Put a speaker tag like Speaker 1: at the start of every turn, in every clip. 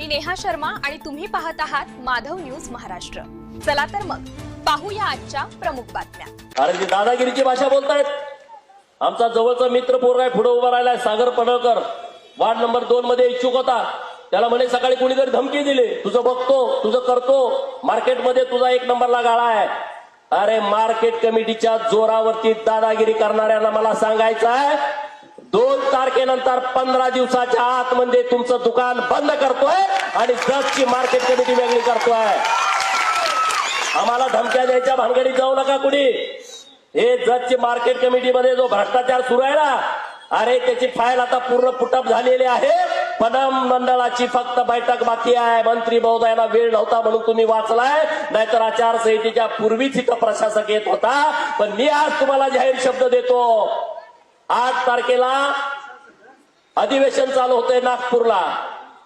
Speaker 1: मी नेहा शर्मा आणि तुम्ही पाहत आहात माधव न्यूज महाराष्ट्र। चला तर मग पाहूया आजच्या प्रमुख बातम्या।
Speaker 2: अरे दादागिरीची भाषा बोलतायत। आमचा जवळचा मित्र पोरगा पुढे उभा राहिलाय, सागर पडळकर, वार्ड नंबर 2 मध्ये इच्छुक होता। त्याला म्हणे सकाळी कोणीतरी धमकी दिली, तुझं बघतो तुझं करतो, मार्केटमध्ये तुझा 1 नंबरला गाळा आहे। अरे मार्केट कमिटीच्या जोरावरती दादागिरी करणाऱ्यांना मला सांगायचं आहे, 2 तारखेनंतर 15 दिवसाच्या आत म्हणजे तुमचं दुकान बंद करतोय आणि जतची मार्केट कमिटी वेगळी करतोय। आम्हाला धमक्या द्यायच्या भानगडीत जाऊ नका कुणी। हे जतची मार्केट कमिटीमध्ये जो भ्रष्टाचार सुरू आहे ना, अरे त्याची फाईल आता पूर्ण पुटअप झालेली आहे। पणन मंडळाची फक्त बैठक बाकी आहे। मंत्री महोदयांना वेळ नव्हता म्हणून तुम्ही वाचलाय, नाहीतर आचारसंहितेच्या पूर्वीच इथं प्रशासक येत होता। पण मी आज तुम्हाला जाहीर शब्द देतो, 8 तारखेला अधिवेशन चालू होतंय नागपूरला।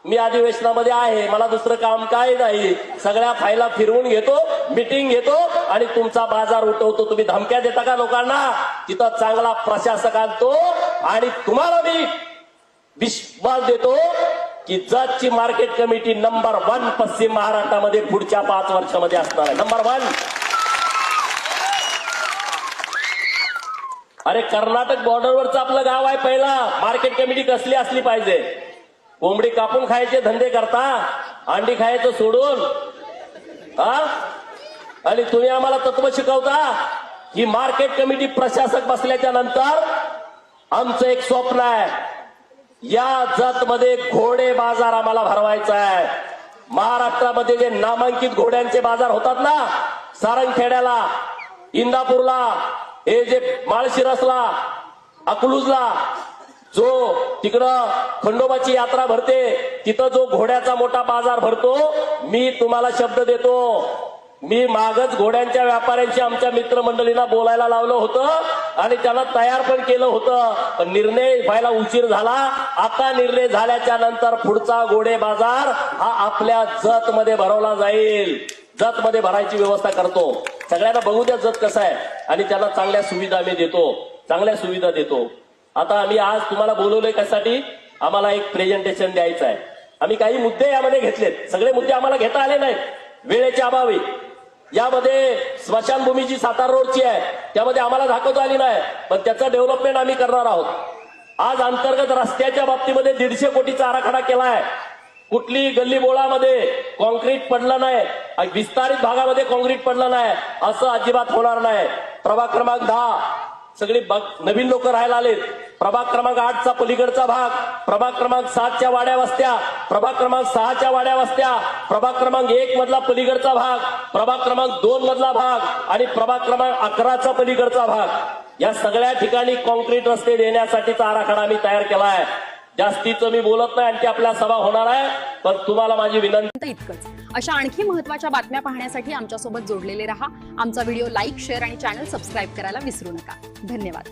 Speaker 2: मी अधिवेशनामध्ये आहे, मला दुसरं काम काय नाही। सगळ्या फायला फिरवून घेतो, मीटिंग घेतो आणि तुमचा बाजार उठवतो। तुम्ही धमक्या देता का लोकांना? तिथं चांगला प्रशासक आणतो आणि तुम्हाला मी विश्वास देतो की जतची मार्केट कमिटी नंबर 1 पश्चिम महाराष्ट्रामध्ये पुढच्या 5 वर्षामध्ये असणार आहे, नंबर 1। अरे कर्नाटक बॉर्डरवरचं आपलं गाव आहे, पहिला मार्केट कमिटी कसली असली पाहिजे। कोंबडी कापून खायचे धंदे करता, अंडी खायचं सोडून, आणि तुम्ही आम्हाला तत्व शिकवता। ही मार्केट कमिटी प्रशासक बसल्याच्या नंतर आमचं एक स्वप्न आहे, या जत मध्ये घोडे बाजार आम्हाला भरवायचा आहे। महाराष्ट्रामध्ये जे नामांकित घोड्यांचे बाजार होतात ना, सारंगखेड्याला, इंदापूरला, हे जे माळशिरसला, अकलूजला, जो तिकडं खंडोबाची यात्रा भरते, तिथं जो घोड्याचा मोठा बाजार भरतो, मी तुम्हाला शब्द देतो, मी मागच घोड्यांच्या व्यापाऱ्यांशी आमच्या मित्रमंडळींना बोलायला लावलं होतं आणि त्यांना तयार पण केलं होतं। पण निर्णय व्हायला उशीर झाला। आता निर्णय झाल्याच्या नंतर पुढचा घोडे बाजार हा आपल्या जत मध्ये भरवला जाईल। जत मध्ये भरायची व्यवस्था करतो। सगळ्यांना बघू द्या जत कसं आहे आणि त्याला चांगल्या सुविधा आम्ही देतो, चांगल्या सुविधा देतो। आता आम्ही आज तुम्हाला बोलवलंय कशासाठी? आम्हाला एक प्रेझेंटेशन द्यायचं आहे। आम्ही काही मुद्दे यामध्ये घेतलेत, सगळे मुद्दे आम्हाला घेता आले नाहीत वेळेच्या अभावी। यामध्ये स्मशानभूमीची सातारा रोडची आहे, त्यामध्ये आम्हाला दाखवता आली नाही, पण त्याचं डेव्हलपमेंट आम्ही करणार आहोत। आज अंतर्गत रस्त्याच्या बाबतीमध्ये 150 कोटीचा आराखडा केलाय। कुठली गल्ली बोळामध्ये कॉन्क्रीट पडलं नाही, विस्तारित भागामध्ये कॉन्क्रीट पडलं नाही, असं अजिबात होणार नाही। प्रभाग क्रमांक 10 सगळी नवीन लोक राहायला आलेत। प्रभाग क्रमांक 8चा पलीकडचा भाग, प्रभाग क्रमांक 7च्या वाड्या वस्त्या, प्रभाग क्रमांक 6च्या वाड्या वस्त्या, प्रभाग क्रमांक 1 मधला पलीकडचा भाग, प्रभाग क्रमांक 2 मधला भाग आणि प्रभाग क्रमांक 11चा पलीकडचा भाग, या सगळ्या ठिकाणी कॉन्क्रीट रस्ते देण्यासाठीचा आराखडा आम्ही तयार केलाय। जास्तीचं मी बोलत नाही, आणखी आपल्या सभा होणार आहे, पण तुम्हाला माझी विनंती
Speaker 1: इतकंच। अशा आणखी महत्त्वाच्या बातम्या पाहण्यासाठी आमच्यासोबत जोडलेले रहा। आमचा व्हिडिओ लाईक, शेअर आणि चॅनल सबस्क्राईब करायला विसरू नका। धन्यवाद।